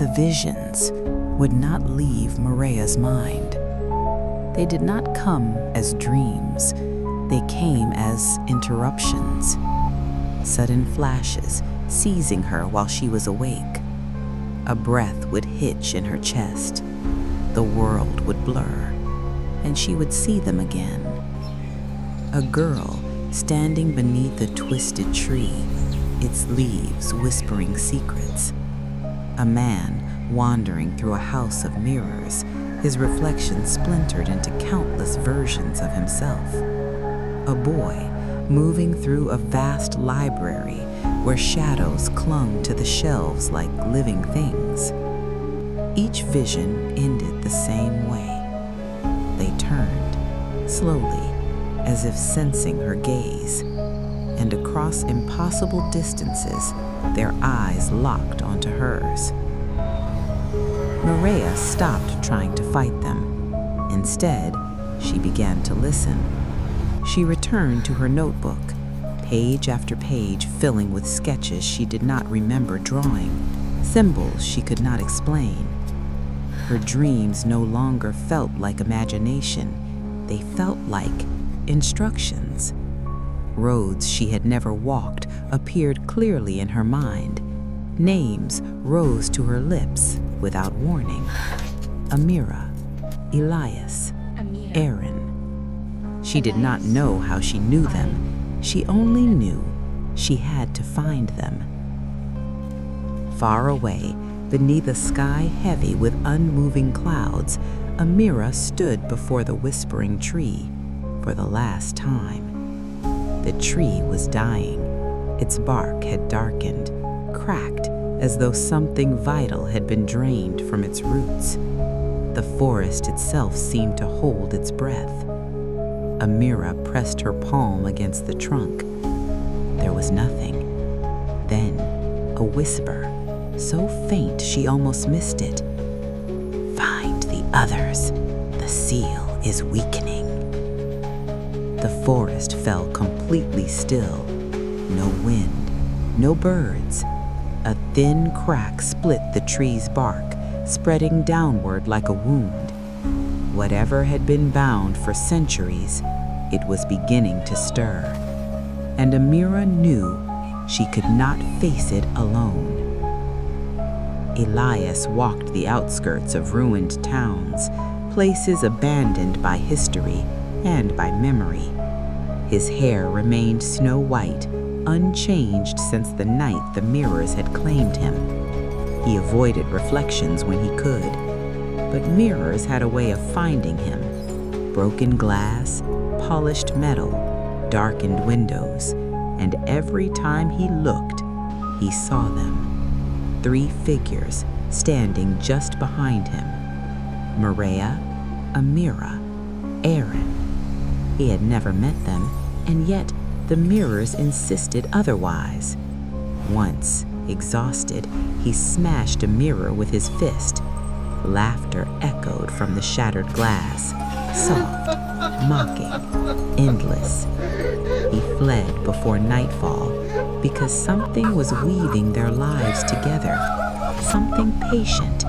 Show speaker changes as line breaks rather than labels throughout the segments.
The visions would not leave Mireya's mind. They did not come as dreams. They came as interruptions, sudden flashes seizing her while she was awake. A breath would hitch in her chest. The world would blur, and she would see them again. A girl standing beneath a twisted tree, its leaves whispering secrets. A man wandering through a house of mirrors, his reflection splintered into countless versions of himself. A boy moving through a vast library where shadows clung to the shelves like living things. Each vision ended the same way. They turned, slowly, as if sensing her gaze, and across impossible distances, their eyes locked onto hers. Mireya stopped trying to fight them. Instead, she began to listen. She returned to her notebook, page after page filling with sketches she did not remember drawing, symbols she could not explain. Her dreams no longer felt like imagination. They felt like instructions. Roads she had never walked appeared clearly in her mind. Names rose to her lips without warning. Amira, Elias, Arin. She did not know how she knew them. She only knew she had to find them. Far away, beneath a sky heavy with unmoving clouds, Amira stood before the whispering tree for the last time. The tree was dying. Its bark had darkened, cracked as though something vital had been drained from its roots. The forest itself seemed to hold its breath. Amira pressed her palm against the trunk. There was nothing. Then, a whisper, so faint she almost missed it. "Find the others. The seal is weakening." The forest fell completely still. No wind, no birds. A thin crack split the tree's bark, spreading downward like a wound. Whatever had been bound for centuries, it was beginning to stir. And Amira knew she could not face it alone. Elias walked the outskirts of ruined towns, places abandoned by history and by memory. His hair remained snow white, unchanged since the night the mirrors had claimed him. He avoided reflections when he could, but mirrors had a way of finding him. Broken glass, polished metal, darkened windows, and every time he looked, he saw them. 3 figures standing just behind him. Mireya, Amira, Arin. He had never met them, and yet the mirrors insisted otherwise. Once, exhausted, he smashed a mirror with his fist. Laughter echoed from the shattered glass, soft, mocking, endless. He fled before nightfall because something was weaving their lives together, something patient,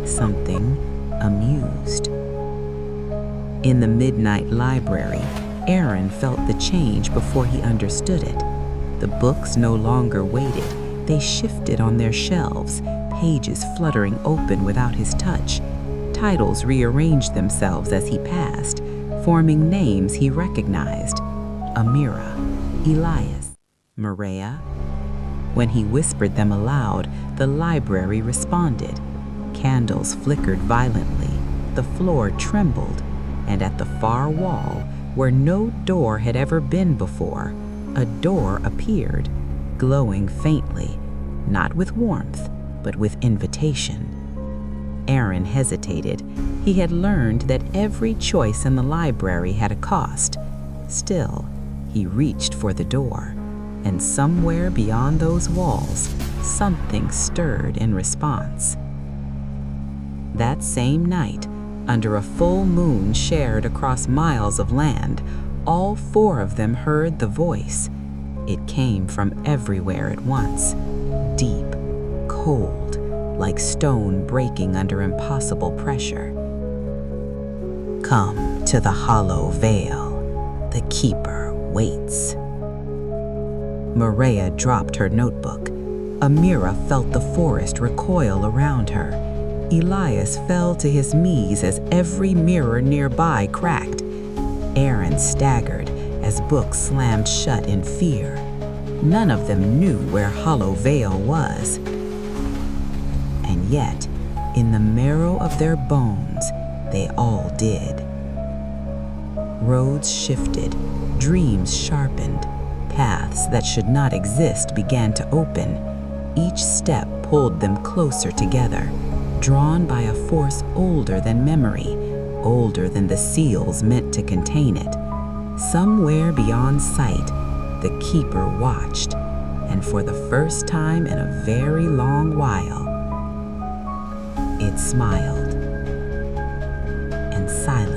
something amused. In the midnight library, Arin felt the change before he understood it. The books no longer waited. They shifted on their shelves, pages fluttering open without his touch. Titles rearranged themselves as he passed, forming names he recognized. Amira, Elias, Mireya. When he whispered them aloud, the library responded. Candles flickered violently, the floor trembled, and at the far wall, where no door had ever been before, a door appeared, glowing faintly, not with warmth, but with invitation. Arin hesitated. He had learned that every choice in the library had a cost. Still, he reached for the door, and somewhere beyond those walls, something stirred in response. That same night, under a full moon shared across miles of land, all 4 of them heard the voice. It came from everywhere at once, deep, cold, like stone breaking under impossible pressure. Come to the Hollow Vale. The Keeper waits. Mireya dropped her notebook. Amira felt the forest recoil around her. Elias fell to his knees as every mirror nearby cracked. Arin staggered as books slammed shut in fear. None of them knew where Hollow Vale was. And yet, in the marrow of their bones, they all did. Roads shifted, dreams sharpened, paths that should not exist began to open. Each step pulled them closer together, drawn by a force older than memory, older than the seals meant to contain it. Somewhere beyond sight, the Keeper watched, and for the first time in a very long while, it smiled and silently